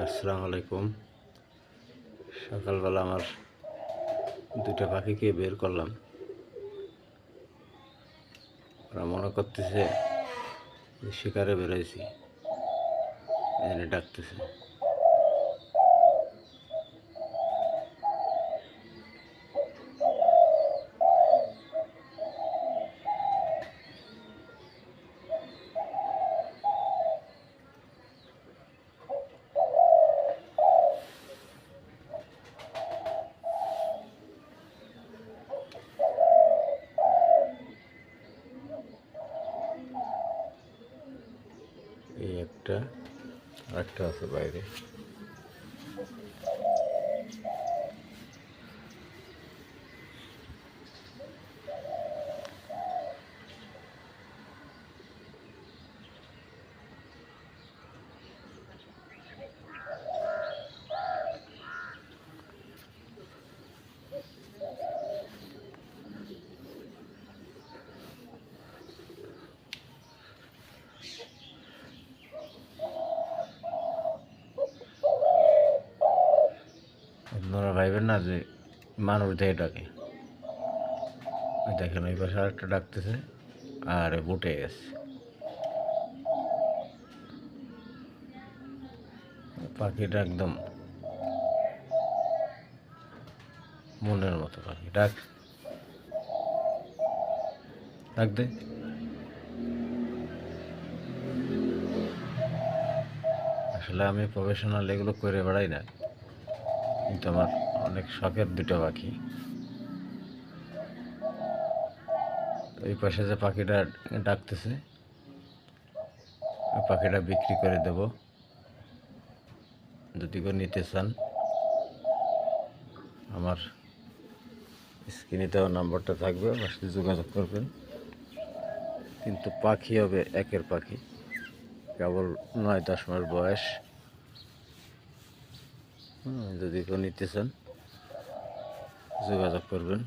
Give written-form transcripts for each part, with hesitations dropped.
আসসালামু আলাইকুম। সকালবেলা আমার দুটা পাখিকে বের করলাম। ওরা মনে করতেছে যে শিকারে বেরোইছি, এনে ডাকতেছে। এই একটা, আরেকটা আছে বাইরে। আপনারা ভাইবেন না যে মানুষ দিয়ে ডাকে। দেখেন ওই পাশে আরেকটা ডাকতেছে, আর বুটে গেছে। পাখিটা একদম মনের মতো পাখি। ডাক ডাক দে। আসলে আমি প্রফেশনাল এগুলো করে বেড়াই না, কিন্তু আমার অনেক শখের দুটো পাখি। এই পাশে যে পাখিটা ডাকতেছে, ওই পাখিটা বিক্রি করে দেব। যদি কেউ নিতে চান, আমার স্ক্রিনে দেওয়া নাম্বারটা থাকবে, আমার সাথে যোগাযোগ করবেন। কিন্তু পাখি হবে একের পাখি, কেবল 9-10 মাস বয়স। যদি কেউ নিতে চান যোগাযোগ করবেন।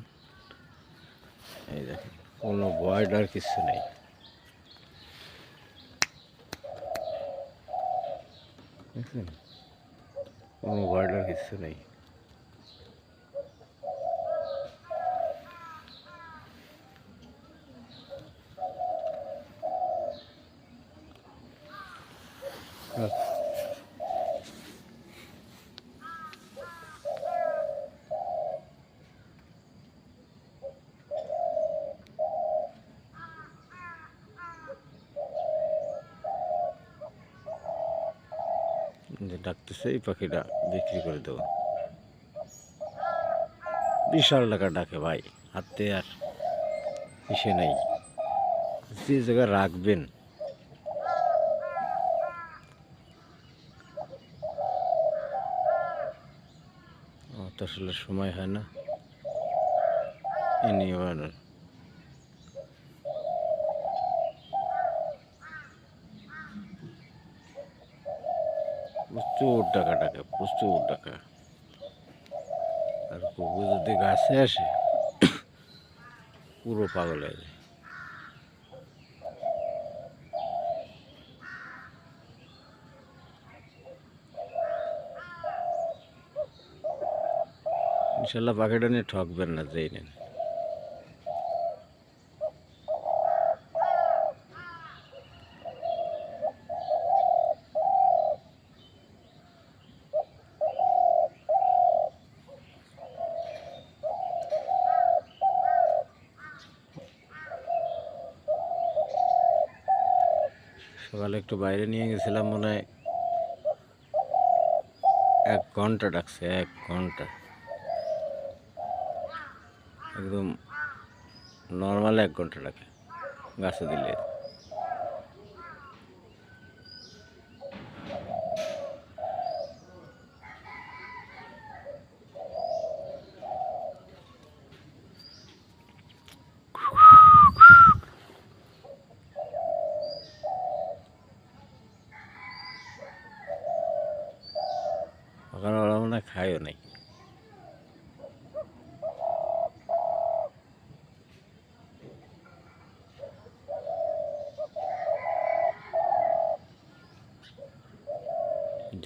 এই দেখেন, কোনো ভয়েড আর কিছু নেই। দেখছেন, কোনো ভয়েড আর কিছু নেই। যে ডাকতেছে, এই পাখিটা বিক্রি করে দেবো। বিশাল টাকা ডাকে ভাই, হাতে আর ইসে নেই। যে জায়গায় রাখবেন, তো আসলে সময় হয় না এ নিয়ে বানানোর। প্রচুর টাকা ডাকে, প্রচুর টাকা। আর কুকুর যদি গাছে আসে, পুরো পাগল হয়ে যায়। ইনশাল্লাহ পাখিটা নিয়ে ঠকবেন না, যেই নেন। সকালে একটু বাইরে নিয়ে গেছিলাম, মনে হয় 1 ঘন্টা ডাকছে, 1 ঘন্টা। একদম নর্মাল 1 ঘন্টা ডাকে গাছে দিলে। ওখানে ওরা মনে হয় খায়ও নাই।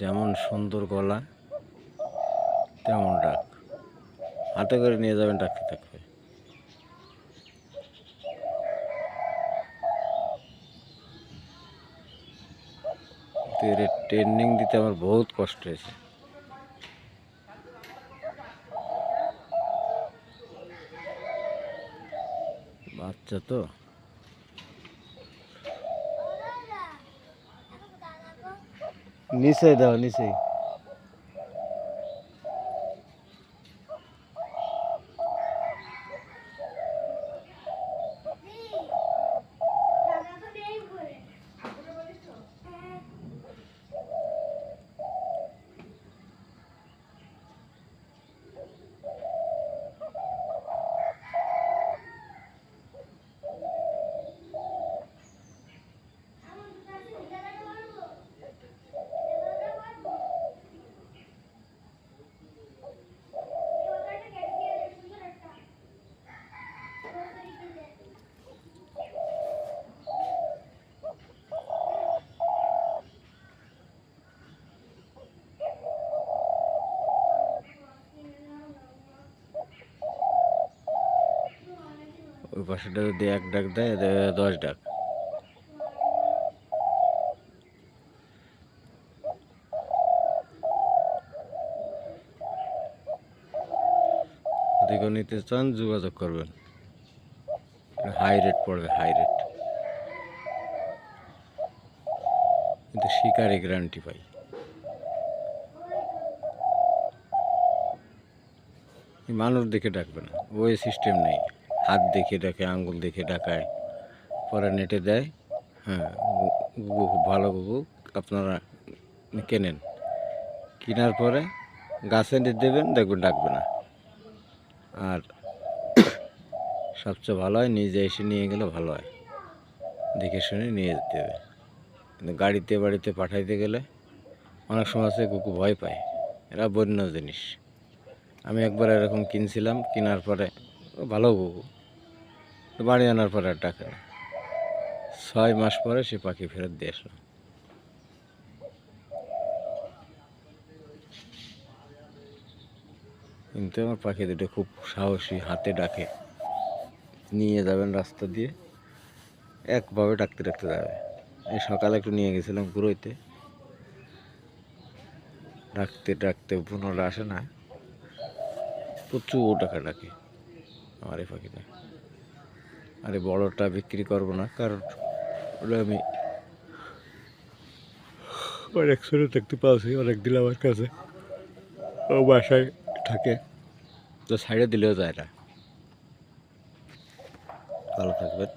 যেমন সুন্দর গলা তেমন ডাক, হাতে করে নিয়ে যাবেন ডাকতে থাকবে। তো এর ট্রেনিং দিতে আমার বহুত কষ্ট হয়েছে। বাচ্চা তো নিচে দাও, নিচে ওই পাশেটা যদি এক ডাক দেয় 10 ডাক। যদি কেউ নিতে চান যোগাযোগ করবেন, হাই রেট পড়বে, হাই রেট, কিন্তু শিকারে গ্যারান্টি পাই। মানুষ দেখে ডাকবে না, ওই সিস্টেম নেই, হাত দেখে ডাকে, আঙ্গুল দেখে ডাকায়, পরে নেটে দেয়। হ্যাঁ, গুগু খুব ভালো গুগু, আপনারা কেনেন, কেনার পরে গাছে দেবেন, দেখবেন ডাকবে না। আর সবচেয়ে ভালো হয় নিজে এসে নিয়ে গেলে ভালো হয়, দেখে শুনে নিয়ে যেতে হবে। কিন্তু গাড়িতে বাড়িতে পাঠাইতে গেলে অনেক সময় আছে কুকুর ভয় পায়, এরা বন্য জিনিস। আমি একবার এরকম কিনছিলাম, কেনার পরে ভালো কুকুর, বাড়ি আনার পরে আর ডাকে না। 6 মাস পরে সে পাখি ফেরত দিয়ে আসলো। কিন্তু আমার পাখি দুটো খুব সাহসী, হাতে ডাকে, নিয়ে যাবেন রাস্তা দিয়ে, একভাবে ডাকতে ডাকতে যাবে। এই সকালে একটু নিয়ে গেছিলাম ঘুরোইতে, ডাকতে ডাকতে পুনরায় আসে না, প্রচুর টাকা ডাকে আমার এই পাখিটা। আর এই বড়টা বিক্রি করবো না, কারণ ওটা আমি অনেক ছোটো দেখতে পাচ্ছি, অনেক দিন আমার কাছে, ও বাসায় থাকে, তো সাইডে দিলেও যায় না। ভালো থাকবেন।